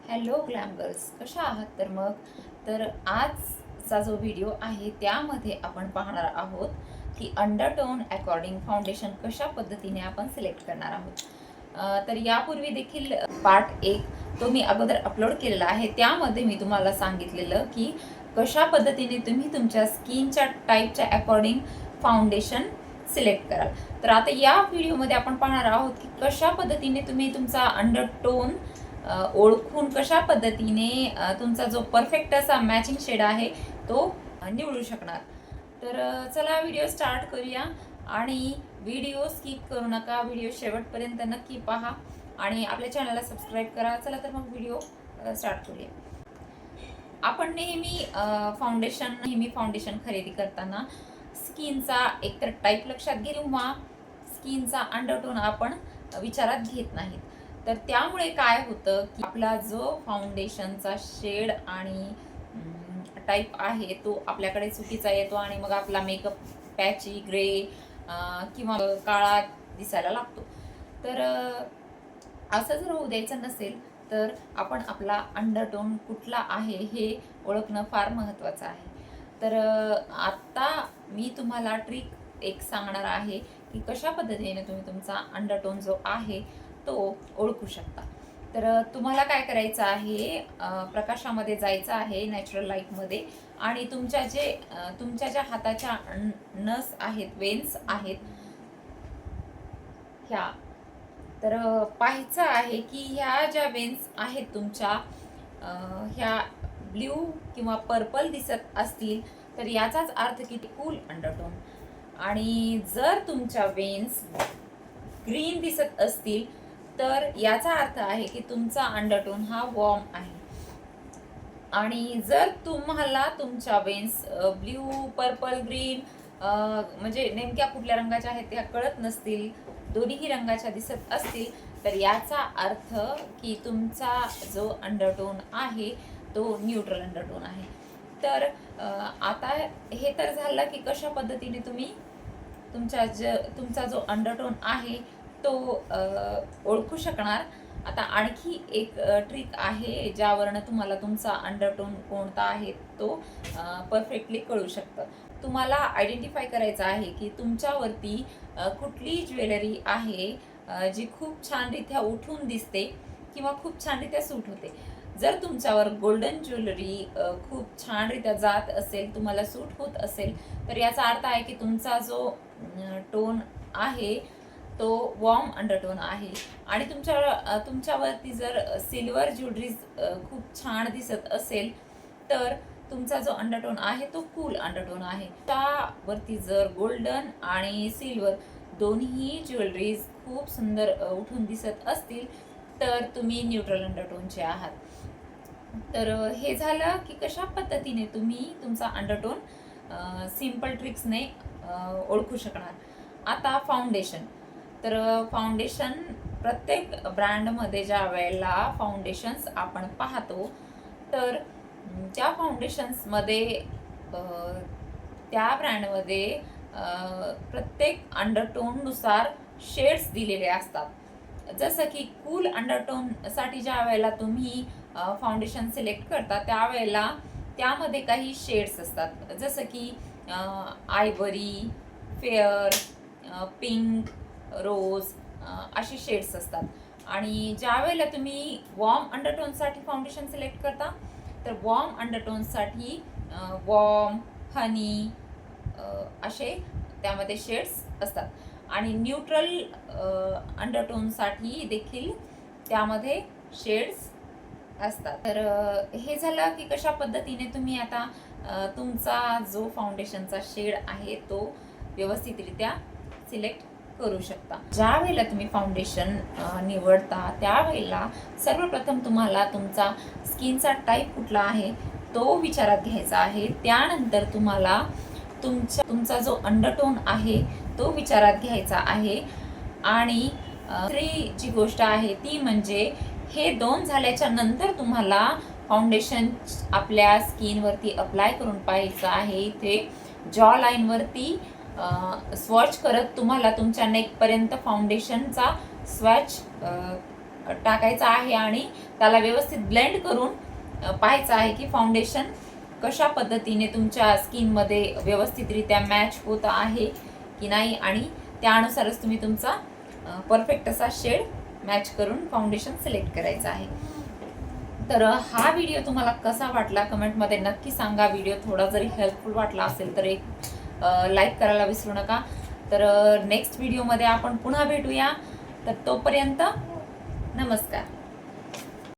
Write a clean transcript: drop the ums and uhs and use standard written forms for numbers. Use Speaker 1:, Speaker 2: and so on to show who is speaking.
Speaker 1: Hello glam girls, कशा आहात? तर आजचा जो व्हिडिओ आहे त्यामध्ये आपण पाहणार आहोत की अंडरटोन अकॉर्डिंग फाउंडेशन कशा पद्धतीने आपण सिलेक्ट करणार आहोत. तर यापूर्वी देखील पार्ट 1 तो मी अगोदर अपलोड केलेला आहे. त्यामध्ये मी तुम्हाला सांगितलेलं की कशा पद्धतीने तुम्ही तुमच्या स्किनच्या टाईपच्या अकॉर्डिंग फाउंडेशन सिलेक्ट कराल. तर आता या व्हिडिओमध्ये आपण पाहणार आहोत की कशा पद्धतीने तुम्ही तुमचा अंडरटोन ओळखून कशा पद्धतीने तुमचा जो परफेक्ट असा मॅचिंग शेड आहे तो निवडू शकणार. तर चला व्हिडिओ स्टार्ट करूया आणि व्हिडिओ स्किप करू नका, व्हिडिओ शेवटपर्यंत नक्की पहा आणि आपल्या चॅनलला सबस्क्राईब करा. चला तर मग व्हिडिओ स्टार्ट करूया. आपण नेहमी फाउंडेशन खरेदी करताना स्किनचा एकतर टाईप लक्षात घे किंवा स्किनचा अंडरटोन आपण विचारात घेत नाहीत. तर त्यामुळे काय होतं की आपला जो फाउंडेशनचा शेड आणि टाईप आहे तो आपल्याकडे चुकीचा येतो आणि मग आपला मेकअप पॅची ग्रे किंवा काळा दिसायला लागतो. तर असं जर होऊ द्यायचं नसेल तर आपण आपला अंडरटोन कुठला आहे हे ओळखणं फार महत्त्वाचं आहे. तर आत्ता मी तुम्हाला ट्रिक एक सांगणार आहे की कशा पद्धतीने तुम्ही तुमचा अंडरटोन जो आहे तो ओळखू शकता. तर तुम्हाला काय करायचं आहे, प्रकाशामध्ये जायचं आहे, नॅचरल लाईटमध्ये, आणि तुमच्या ज्या हाताच्या नस आहेत, वेन्स आहेत ह्या, तर पाहायचं आहे की ह्या ज्या वेन्स आहेत तुमच्या ह्या ब्ल्यू किंवा पर्पल दिसत असतील तर याचाच अर्थ की कूल अंडरटोन. आणि जर तुमच्या वेन्स ग्रीन दिसत असतील तर याचा अर्थ आहे की तुमचा अंडरटोन हा वॉर्म आहे. आणि जर तुम्हाला तुमच्या वेन्स ब्ल्यू, पर्पल, ग्रीन म्हणजे नेमक्या कुठल्या रंगाच्या आहेत त्या कळत नसतील, दोन्हीही रंगाच्या दिसत असतील, तर याचा अर्थ की तुमचा जो अंडरटोन आहे तो न्यूट्रल अंडरटोन आहे. तर आता हे तर झालं की कशा पद्धतीने तुम्ही तुमचा जो अंडरटोन आहे तो ओळखू शकणार. आता आणखी एक ट्रिक आहे ज्यावरनं तुम्हाला तुमचा अंडरटोन कोणता आहे तो परफेक्टली कळू शकतं. तुम्हाला आयडेंटिफाय करायचं आहे की तुमच्यावरती कुठली ज्वेलरी आहे जी खूप छानरित्या उठून दिसते किंवा खूप छानरित्या सूट होते. जर तुमच्यावर गोल्डन ज्वेलरी खूप छानरित्या जात असेल, तुम्हाला सूट होत असेल, तर याचा अर्थ आहे की तुमचा जो टोन आहे तो वॉर्म अंडरटोन आहे. आणि तुमच्यावरती जर सिल्वर ज्वेलरीज खूप छान दिसत असेल तर तुमचा जो अंडरटोन आहे तो कूल अंडरटोन आहे. त्यावरती जर गोल्डन आणि सिल्वर दोन्ही ज्वेलरीज खूप सुंदर उठून दिसत असतील तर तुम्ही न्यूट्रल अंडरटोनचे आहात. तर हे झालं की कशा पद्धतीने तुम्ही तुमचा अंडरटोन सिंपल ट्रिक्सने ओळखू शकणार. आता फाउंडेशन. तर फाउंडेशन प्रत्येक ब्रँडमध्ये ज्या वेळेला फाउंडेशन्स आपण पाहतो तर त्या फाउंडेशन्समध्ये त्या ब्रँडमध्ये प्रत्येक अंडरटोननुसार शेड्स दिलेले असतात. जसं की कूल अंडरटोनसाठी ज्या वेळेला तुम्ही फाउंडेशन सिलेक्ट करता त्यावेळेला त्यामध्ये काही शेड्स असतात, जसं की आयवरी, फेअर, पिंक, रोज अशी शेड्स असतात. आणि ज्या वेळेला तुम्ही वॉर्म अंडरटोनसाठी फाउंडेशन सिलेक्ट करता तर वॉर्म अंडरटोनसाठी वॉर्म, हनी असे त्यामध्ये शेड्स असतात. आणि न्यूट्रल अंडरटोनसाठी देखील त्यामध्ये शेड्स असतात. तर हे झालं की कशा पद्धतीने तुम्ही आता तुमचा जो फाउंडेशनचा शेड आहे तो व्यवस्थितरित्या सिलेक्ट करू शकता. ज्या वेळेला तुम्ही फाउंडेशन निवडता त्यावेळेला सर्वप्रथम तुम्हाला तुमचा स्किनचा टाईप कुठला आहे तो विचारात घ्यायचा आहे. त्यानंतर तुम्हाला तुमचा जो अंडरटोन आहे तो विचारात घ्यायचा आहे. आणि दुसरी जी गोष्ट आहे ती म्हणजे हे दोन झाल्याच्या नंतर तुम्हाला फाउंडेशन आपल्या स्किनवरती अप्लाय करून पाहायचं आहे. इथे जॉ लाईनवरती स्वॉच करत तुम्हाला तुमच्या नेकपर्यंत फाउंडेशनचा स्वॅच टाकायचा आहे आणि त्याला व्यवस्थित ब्लेंड करून पाहायचं आहे की फाउंडेशन कशा पद्धतीने तुमच्या स्किनमध्ये व्यवस्थितरित्या मॅच होत आहे की नाही, आणि त्यानुसारच तुम्ही तुमचा परफेक्ट असा शेड मॅच करून फाउंडेशन सिलेक्ट करायचं आहे. तर हा व्हिडिओ तुम्हाला कसा वाटला कमेंटमध्ये नक्की सांगा. व्हिडिओ थोडा जरी हेल्पफुल वाटला असेल तर एक लाईक करायला विसरू नका. तर नेक्स्ट व्हिडिओमध्ये आपण पुन्हा भेटूया. तर तोपर्यंत नमस्कार.